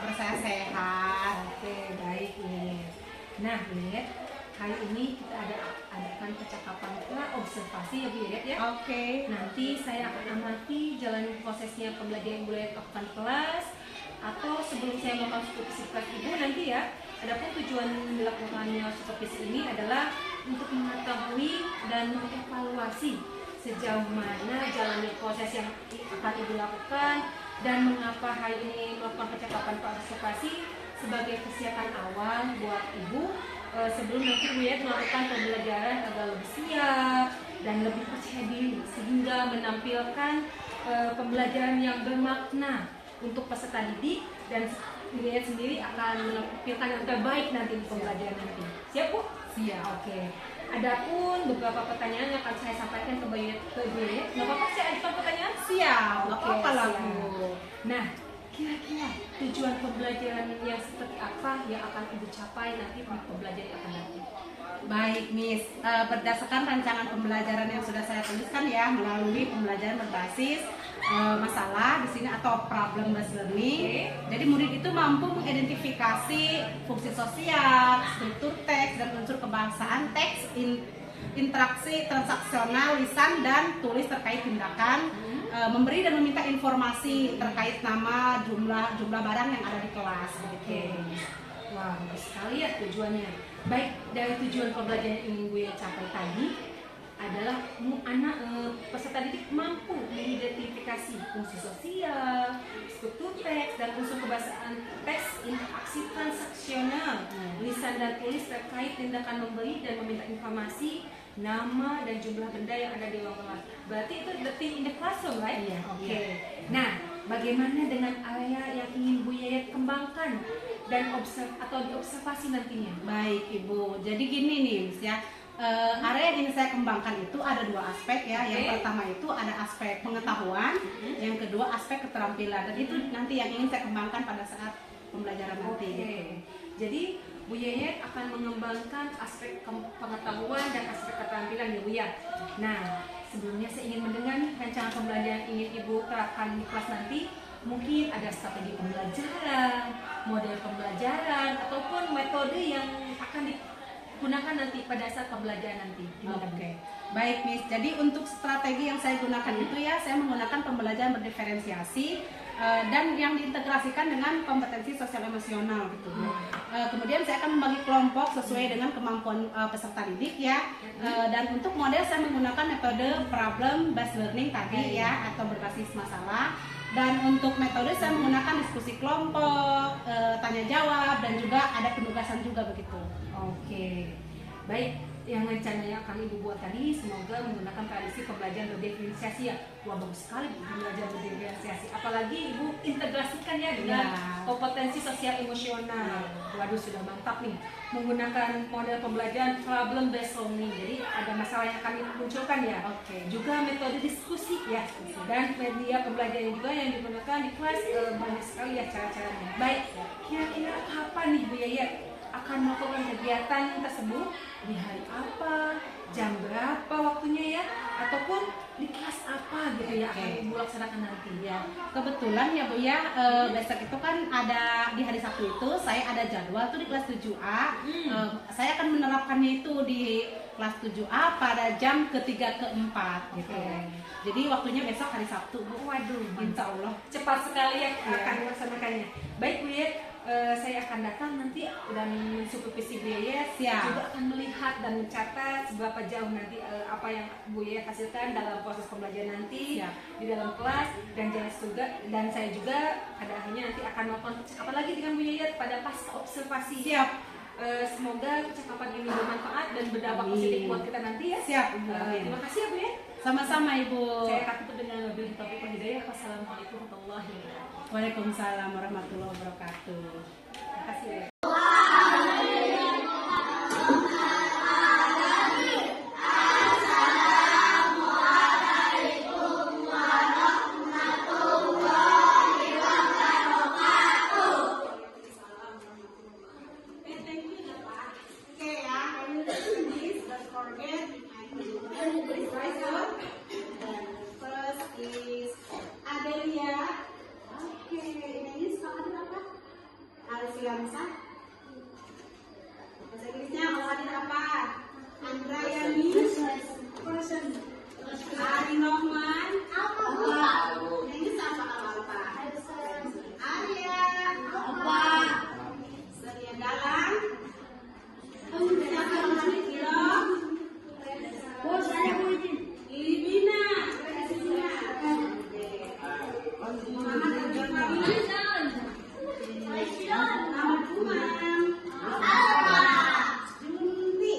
kabar saya sehat. Oke, baik nih. Nah, Liet, kali ini kita adakan percakapan observasi ya Bu Yayat ya. Oke. Nanti saya akan amati jalan prosesnya pembelajaran Bu Yayat lakukan kelas, atau sebelum saya melakukan supervisi kelas Ibu nanti ya. Adapun tujuan dilakukannya supervisi ini adalah untuk mengetahui dan mengevaluasi sejauh mana jalannya proses yang akan Ibu lakukan dan mengapa hari ini melakukan percakapan observasi sebagai persiapan awal buat Ibu sebelum nanti Bu Yayat melakukan pembelajaran agar lebih siap dan lebih percaya diri sehingga menampilkan pembelajaran yang bermakna untuk peserta didik, dan Bu Yayat sendiri akan menampilkan yang terbaik nanti di pembelajaran nanti. Siap Bu? Siap. Oke. Adapun beberapa pertanyaan yang akan saya sampaikan ke Bu Yayat. Nggak apa-apa saya ajukan pertanyaan? Siap. Oke, Apa lah siap. Bu? Nah, kira-kira tujuan pembelajaran yang seperti apa yang akan Ibu capai nanti di pembelajaran yang akan datang? Baik, Miss. Berdasarkan rancangan pembelajaran yang sudah saya tuliskan ya, melalui pembelajaran berbasis masalah di sini atau problem based learning. Jadi murid itu mampu mengidentifikasi fungsi sosial, struktur teks dan unsur kebahasaan teks, interaksi transaksional lisan dan tulis terkait tindakan, memberi dan meminta informasi terkait nama, jumlah barang yang ada di kelas. Oke. Wah, bagus sekali ya tujuannya. Baik, dari tujuan pembelajaran yang ingin gue capai tadi adalah peserta didik mampu mengidentifikasi fungsi sosial, struktur teks dan unsur kebahasaan teks, interaksi transaksional, lisan dan tulis terkait tindakan memberi dan meminta informasi, nama dan jumlah benda yang ada di ruang kelas. Berarti itu the thing in the classroom, right? Iya. Oke. Nah, bagaimana dengan area yang ingin Bu Yayat kembangkan dan diobservasi nantinya? Baik Ibu, jadi gini nih Miss ya, area yang ingin saya kembangkan itu ada dua aspek ya. Yang pertama itu ada aspek pengetahuan, yang kedua aspek keterampilan, dan itu nanti yang ingin saya kembangkan pada saat pembelajaran nanti. Oke. Jadi Bu Yayat akan mengembangkan aspek pengetahuan dan aspek keterampilan ya Bu ya. Nah, sebelumnya saya ingin mendengar nih rancangan pembelajaran yang ingin Ibu terapkan di kelas nanti. Mungkin ada strategi pembelajaran, model pembelajaran, ataupun metode yang akan digunakan nanti pada saat pembelajaran nanti. Oke. Baik Miss, jadi untuk strategi yang saya gunakan itu ya, saya menggunakan pembelajaran berdiferensiasi dan yang diintegrasikan dengan kompetensi sosial emosional gitu. Kemudian saya akan membagi kelompok sesuai dengan kemampuan peserta didik ya. Dan untuk model saya menggunakan metode problem based learning tadi ya, atau berbasis masalah. Dan untuk metode saya menggunakan diskusi kelompok, tanya jawab, dan juga ada penugasan juga begitu. Oke, baik. Yang rencananya akan Ibu buat tadi semoga menggunakan tradisi pembelajaran berdiferensiasi ya. Wah, bagus sekali belajar berdiferensiasi. Apalagi Ibu integrasikan ya dengan kompetensi sosial emosional. Waduh, sudah mantap nih. Menggunakan model pembelajaran problem based learning. Jadi ada masalah yang akan dimunculkan ya. Oke. Juga metode diskusi ya. Dan media pembelajaran juga yang digunakan di kelas banyak sekali ya cara-caranya. Baik, kira-kira kapan nih Bu Yayat akan melakukan kegiatan tersebut, di hari apa, jam berapa waktunya ya, ataupun di kelas apa gitu ya akan Ibu laksanakan nanti ya. Kebetulan ya Bu ya, besok itu kan ada di hari Sabtu itu saya ada jadwal tuh di kelas 7A. Saya akan menerapkannya itu di kelas 7A pada jam ketiga keempat gitu. Jadi waktunya besok hari Sabtu Bu. Waduh, Insya Allah cepat sekali ya akan melaksanakannya. Baik Bu Yayat, saya akan datang nanti dan mensupervisi Bu Yayat. Juga akan melihat dan mencatat seberapa jauh nanti apa yang Bu Yayat hasilkan dalam proses pembelajaran nanti di dalam kelas, dan saya juga pada akhirnya nanti akan melakukan percakapan lagi dengan Bu Yayat pada pasca observasi. Semoga percakapan ini bermanfaat dan berdampak positif buat kita nanti ya. Terima kasih ya Bu Yayat. Sama-sama Ibu. Saya akan tutup dengan wabillahi taufiq wal hidayah. Wassalamualaikum warahmatullahi wabarakatuh. Waalaikumsalam warahmatullahi wabarakatuh. Terima kasih ya. First is Adelia. Oke, ini sekarang apa? Afriansa. Bahasa Inggrisnya kalau hadir apa? Andrayani person. Ari Noman apa? Ini sama apa? Arya apa? Surya Dalang. Siapa yang hadir Kilo? Libina. Muhammad Abdul Hamid. Nama Umam. Junti.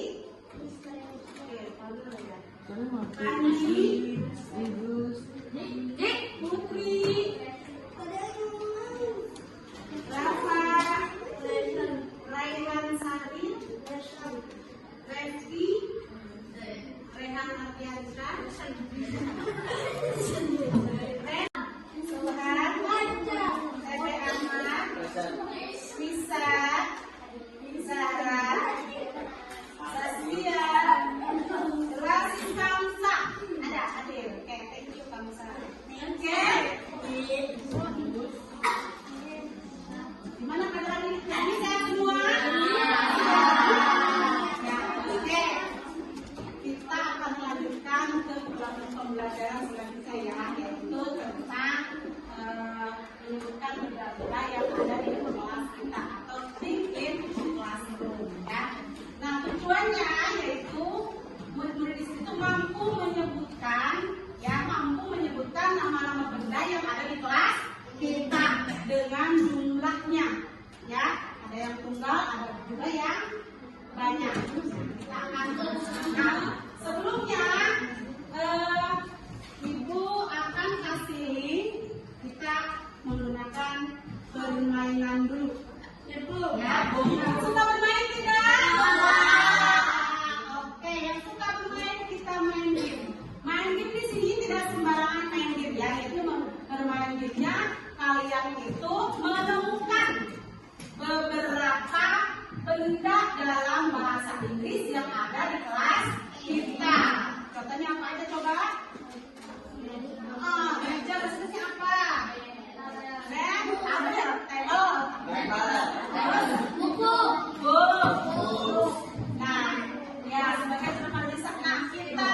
Panji. Putri. Rafa. Raihan Sari. Reski. Rehan Ardiansyah. Bisa, Zahra, Saskia, Rasim Kamsa, ada hadir. Oke, thank you Kamsa. Oke, gimana keadaan ini? Ini saya semua. Ya, oke. Kita akan melanjutkan ke pembelajaran selanjutnya ya, yaitu tentang menunjukkan benda-benda yang ada di kelas kita atau think in classroom ya. Nah tujuannya yaitu murid-murid di situ mampu menyebutkan nama-nama benda yang ada di kelas kita dengan jumlahnya ya. Ada yang tunggal, ada juga yang banyak. Kita akan sebelumnya Ibu akan kasih link. Kita menggunakan permainan dulu. Ya, Bu. Ya, suka bermain tidak? Oke, yang suka bermain kita main game. Main game di sini tidak sembarangan main game ya. Itu bermain gamenya kalian itu menemukan beberapa benda dalam bahasa Inggris yang ada di kelas kita. Contohnya apa aja coba? Meja maksudnya apa? Buku. Nah, ya sebagai teman bisa. Nah, kita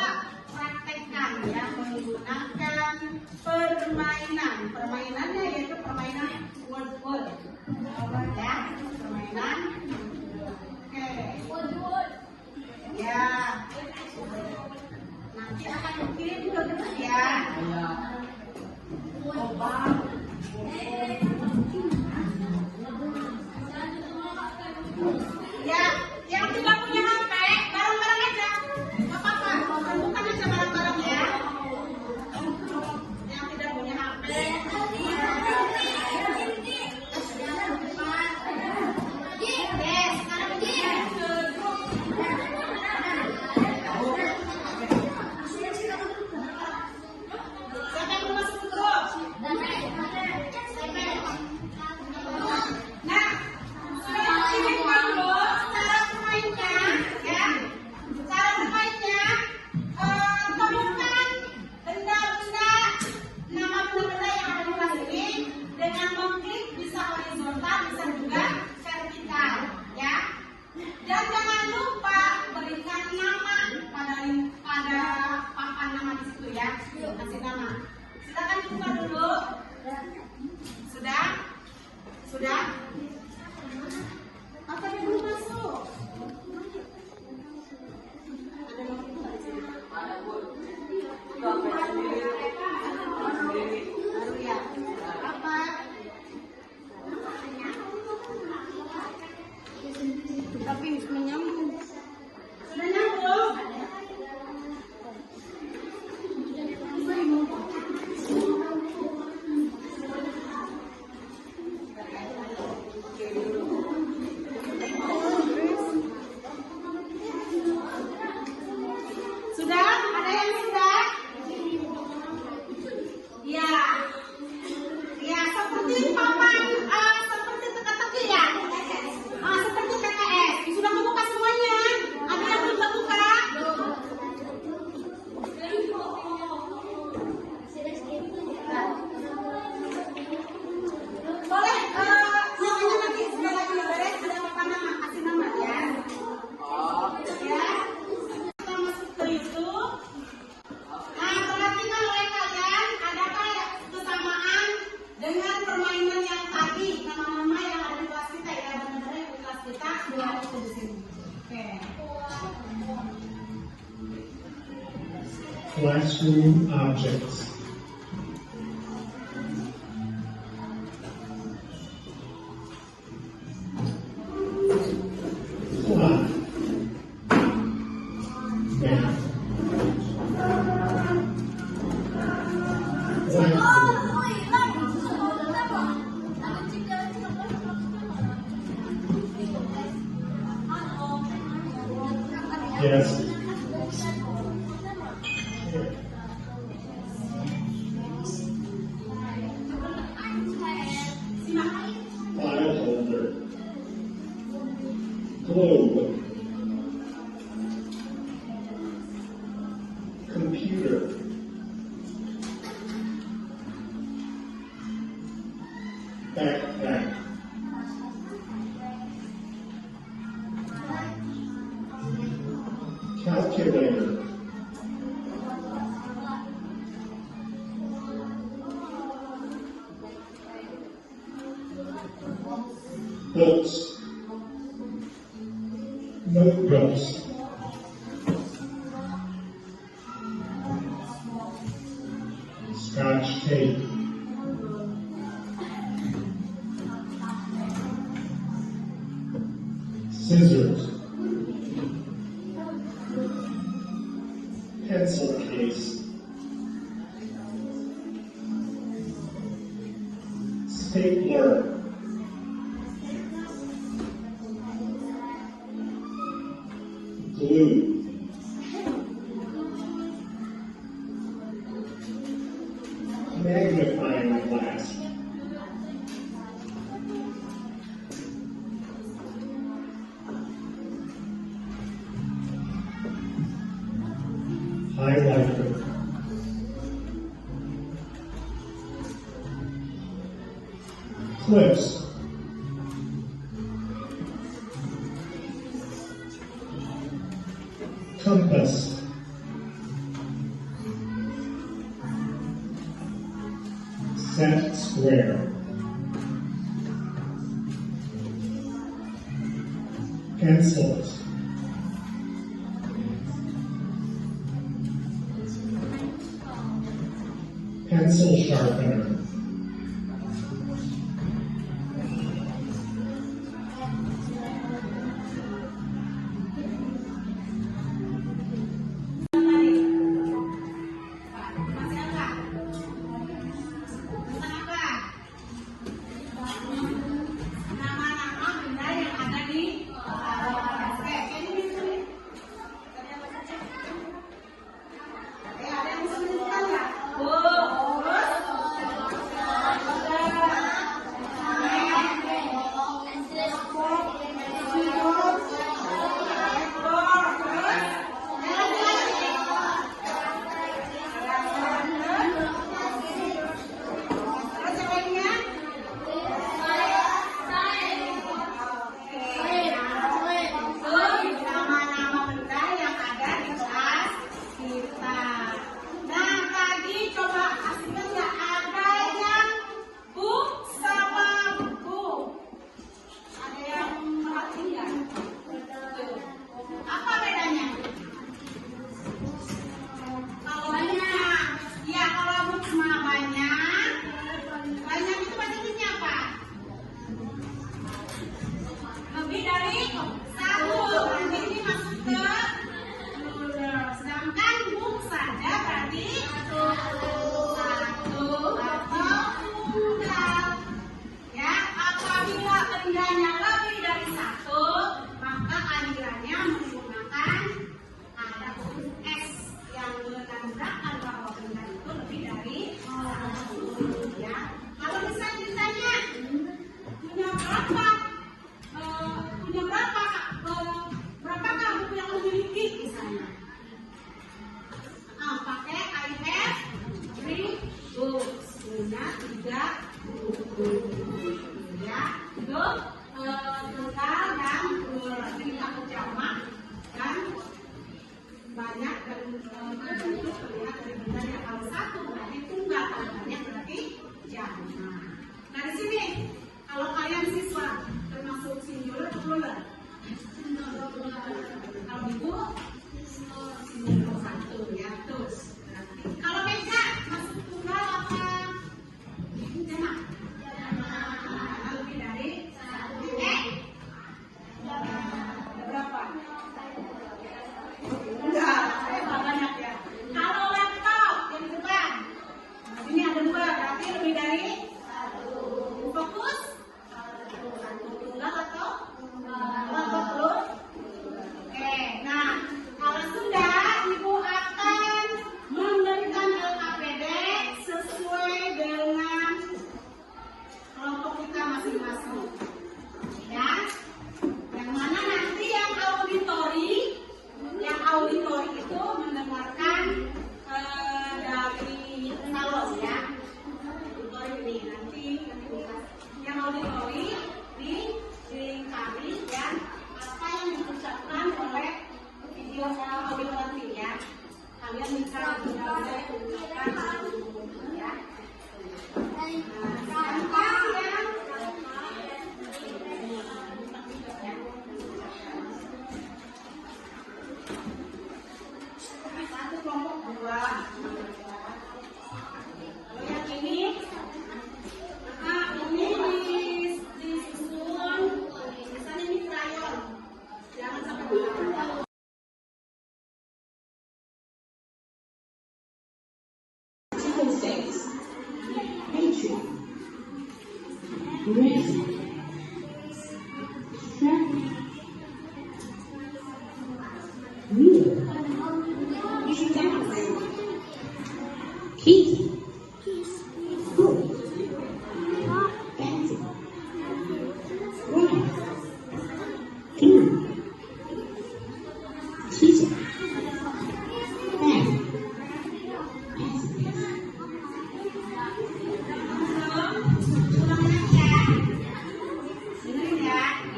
praktekkan ya menggunakan permainan. Permainannya yaitu permainan word. Ya, permainan. Oke. Ya. Nanti akan kirim ke grup ya. Ya, yang tidak punya HP, bareng-bareng aja. Gak apa-apa, bukan aja bareng-bareng ya. Yang tidak punya HP. Yes, sekarang kirim ke grup. Siapa yang belum masuk ke grup? Nah, sudah dikirimkan belum cara bermainnya? Ya, cara bermainnya temukan benda-benda, nama benda-benda yang ada di kelas ini dengan mengklik bisa horizontal, bisa juga vertikal, ya. Dan jangan lupa berikan nama pada papan nama di situ ya. Kasih nama. Silakan dibuka dulu. Sudah? Sudah? Apa yang belum masuk? Ada nomor itu nggak di sini? Ada, Bu. Baru ya. Apa? Tapi menyambung. Sudah nyambung? Sudah? Ada yang sudah? Ya. Ya, seperti papan, seperti teka-teki ya. Seperti TKS. Sudah kamu kasih classroom objects. Clock. Pen. Yes. File holder. Globe. Computer. Backpack. Calculator. Books. Notebooks. Scotch tape. Scissors. Pencil case. Stapler. Glue. Magnifying glass. Highlighter. Clips. Compass. Set square. Pencils. Pencil sharpener.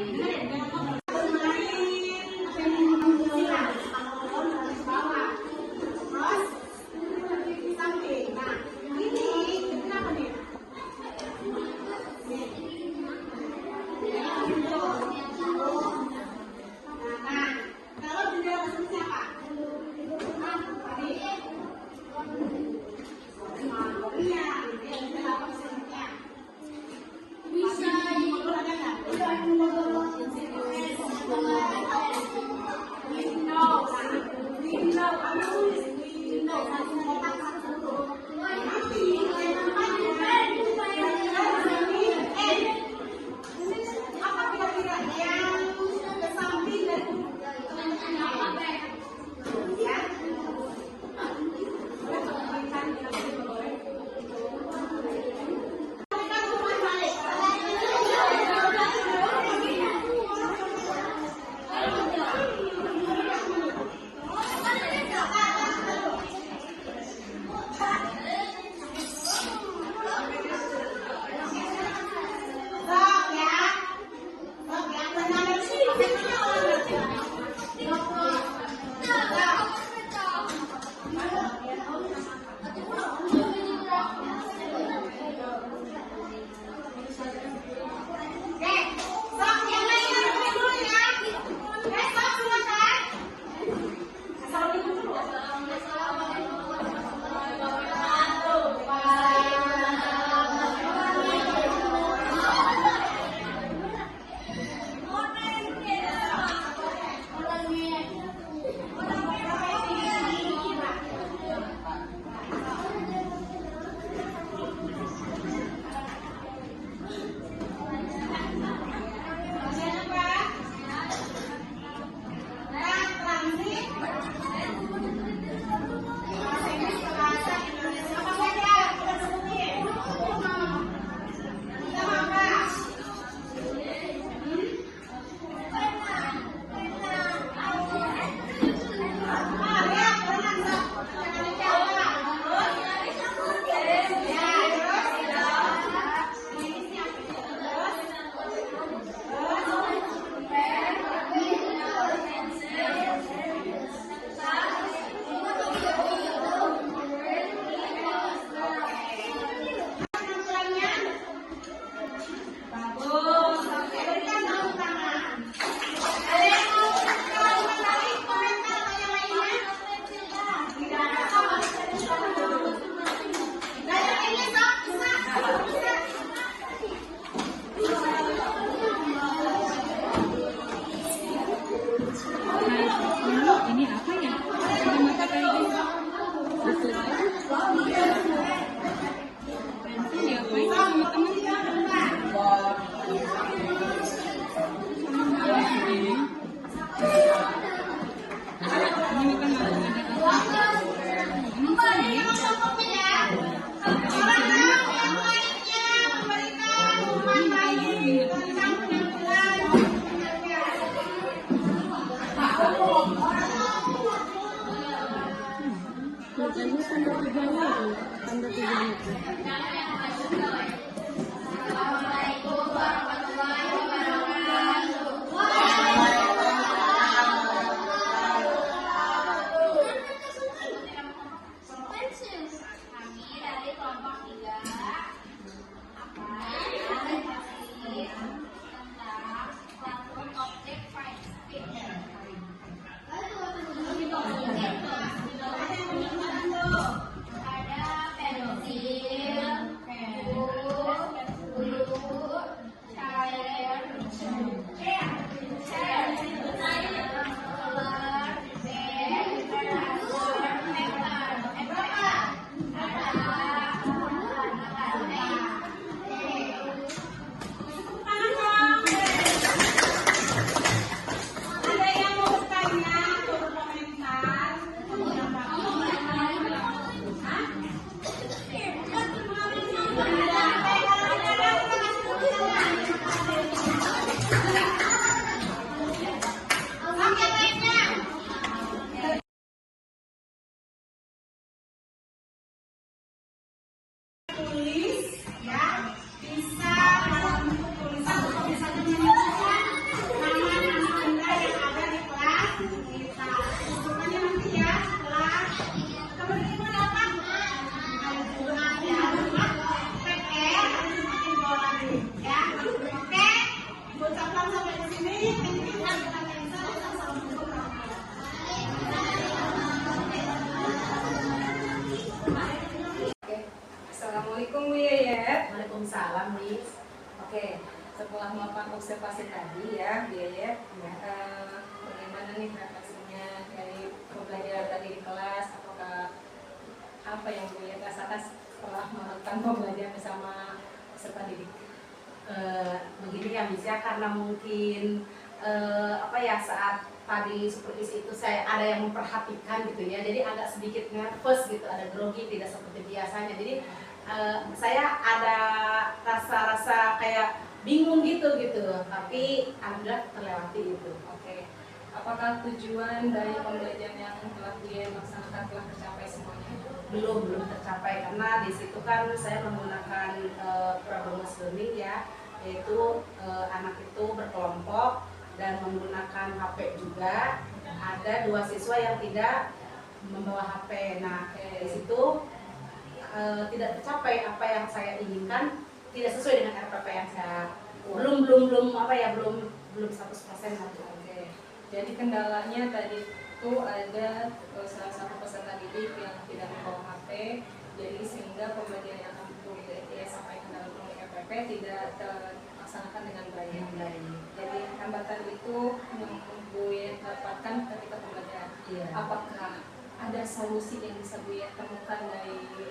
Bisa Assalamualaikum Bu Yayat. Waalaikumsalam, Miss. Oke, setelah melakukan observasi tadi ya, Bu Yayat, bagaimana nih refleksinya dari pembelajaran tadi di kelas? Apakah apa yang Bu Yayat rasakan setelah melakukan pembelajaran bersama peserta didik? Begini ya, Miss ya, karena mungkin apa ya, saat tadi supervisi itu saya ada yang memperhatikan gitu ya, jadi agak sedikit nervous gitu, ada grogi, tidak seperti biasanya. Jadi saya ada rasa-rasa kayak bingung gitu, tapi alhamdulillah terlewati gitu. Oke, apakah tujuan dari pembelajaran yang telah Bu Yayat laksanakan telah tercapai semuanya? Belum tercapai, karena di situ kan saya menggunakan problem learning ya, yaitu anak itu berkelompok dan menggunakan HP juga. Ada 2 siswa yang tidak membawa HP. Nah, di situ tidak tercapai apa yang saya inginkan, tidak sesuai dengan RPP yang saya belum apa ya, belum 100% lah. Oke, jadi kendalanya tadi itu ada salah satu peserta didik yang tidak membawa HP, jadi sehingga pembelajaran yang akan Bu Yayat sampaikan dalam RPP tidak terlaksanakan dengan baik. Jadi hambatan itu yang Bu Yayat dapatkan ketika pembelajaran. Iya. Apakah ada solusi yang bisa Bu Yayat temukan dari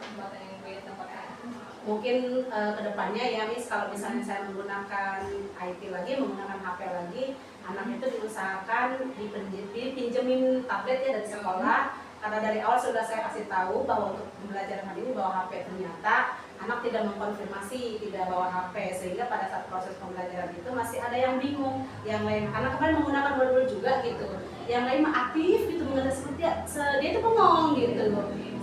hambatan yang Bu Yayat dapatkan itu? Mungkin kedepannya ya, Miss, kalau misalnya saya menggunakan IT lagi, menggunakan HP lagi, anak itu diusahakan dipinjemin tablet ya dari sekolah. Karena dari awal sudah saya kasih tahu bahwa untuk pembelajaran hari ini bawa HP, ternyata anak tidak mengkonfirmasi tidak bawa HP, sehingga pada saat proses pembelajaran itu masih ada yang bingung. Yang lain, anak kemarin menggunakan modul juga gitu, yang lain mah aktif gitu, mengenai seperti dia itu bengong gitu.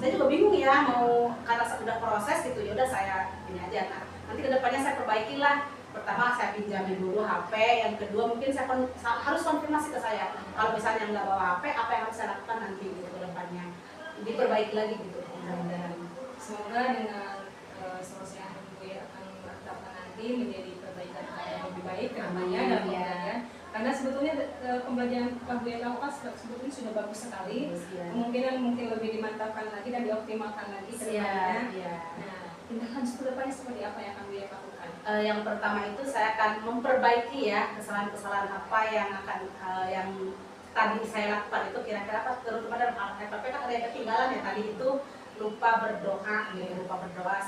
Saya juga bingung ya, mau karena sudah proses gitu, ya udah saya ini aja. Nah, nanti kedepannya saya perbaikilah. Pertama saya pinjamin dulu HP, yang kedua mungkin saya harus konfirmasi ke saya. Kalau misalnya nggak bawa HP, apa yang harus saya lakukan nanti gitu kedepannya, diperbaiki lagi gitu. Mudah-mudahan. Semoga dengan solusi yang Bu Yayat akan terapkan nanti menjadi perbaikan yang lebih baik ke depannya dalam pembelajaran. Karena sebetulnya pembelajaran Pak Bu Yayat lakukan sebetulnya sudah bagus sekali. Kemungkinan mungkin lebih dimantapkan lagi dan dioptimalkan lagi ke depannya. Nah, tindak lanjut ke depannya seperti apa yang akan Bu Yayat lakukan? Yang pertama itu saya akan memperbaiki ya kesalahan-kesalahan apa yang akan yang tadi saya lakukan itu, kira-kira apa, terutama dalam RPP kan ada yang ketinggalan ya, tadi itu lupa berdoa gitu,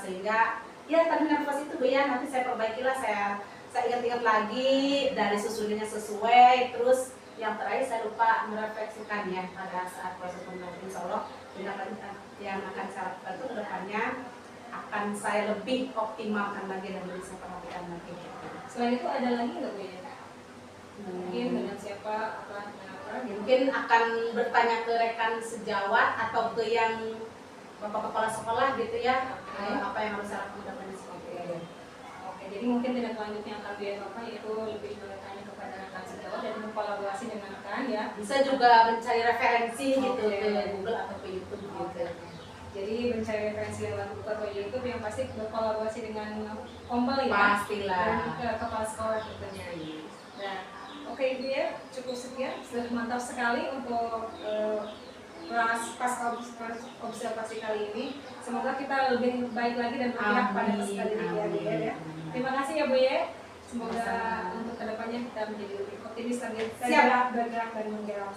sehingga ya tadi nervous itu Bu ya, nanti saya perbaikilah, saya ingat-ingat lagi dari susunannya sesuai. Terus yang terakhir saya lupa merefleksikan ya pada saat proses pembelajaran. Insya Allah tindakan yang akan saya lakukan itu kedepannya akan saya lebih optimalkan lagi dan lebih saya perhatikan lagi. Selain itu ada lagi nggak Bu Yayat? Mungkin dengan siapa, apa, dengan apa? Mungkin akan bertanya ke rekan sejawat atau ke yang bapak kepala sekolah gitu ya, apa yang harus saya lakukan dan sebagainya. Oke, jadi mungkin tindak lanjut yang akan dia lakukan yaitu lebih bertanya kepada rekan sejawat dan berkolaborasi dengan rekan ya. Bisa juga mencari referensi gitu ke Google atau ke YouTube gitu. Jadi mencari referensi lewat Google atau YouTube, yang pasti berkolaborasi dengan kompel ya. Pastilah. Dan ke kepala sekolah tentunya. Nah, oke Ibu ya, cukup sekian. Sudah mantap sekali untuk pas observasi kali ini. Semoga kita lebih baik lagi dan berpihak pada peserta didik ya. Terima kasih ya Bu ya. Semoga untuk kedepannya kita menjadi lebih optimis lagi, bergerak dan menggerak.